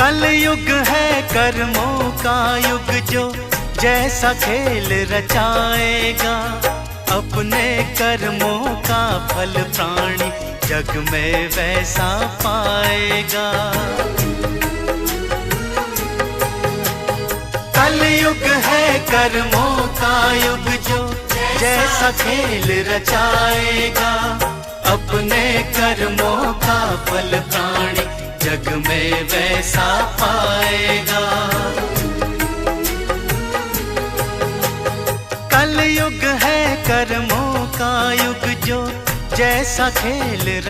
कलयुग है कर्मों का युग जो जैसा खेल रचाएगा, अपने कर्मों का फल प्राणी जग में वैसा पाएगा। कलयुग है कर्मों का युग जो जैसा खेल रचाएगा, अपने कर्मों का फल प्राणी जग में वैसा पाएगा। कलयुग है कर्मों का युग जो जैसा खेल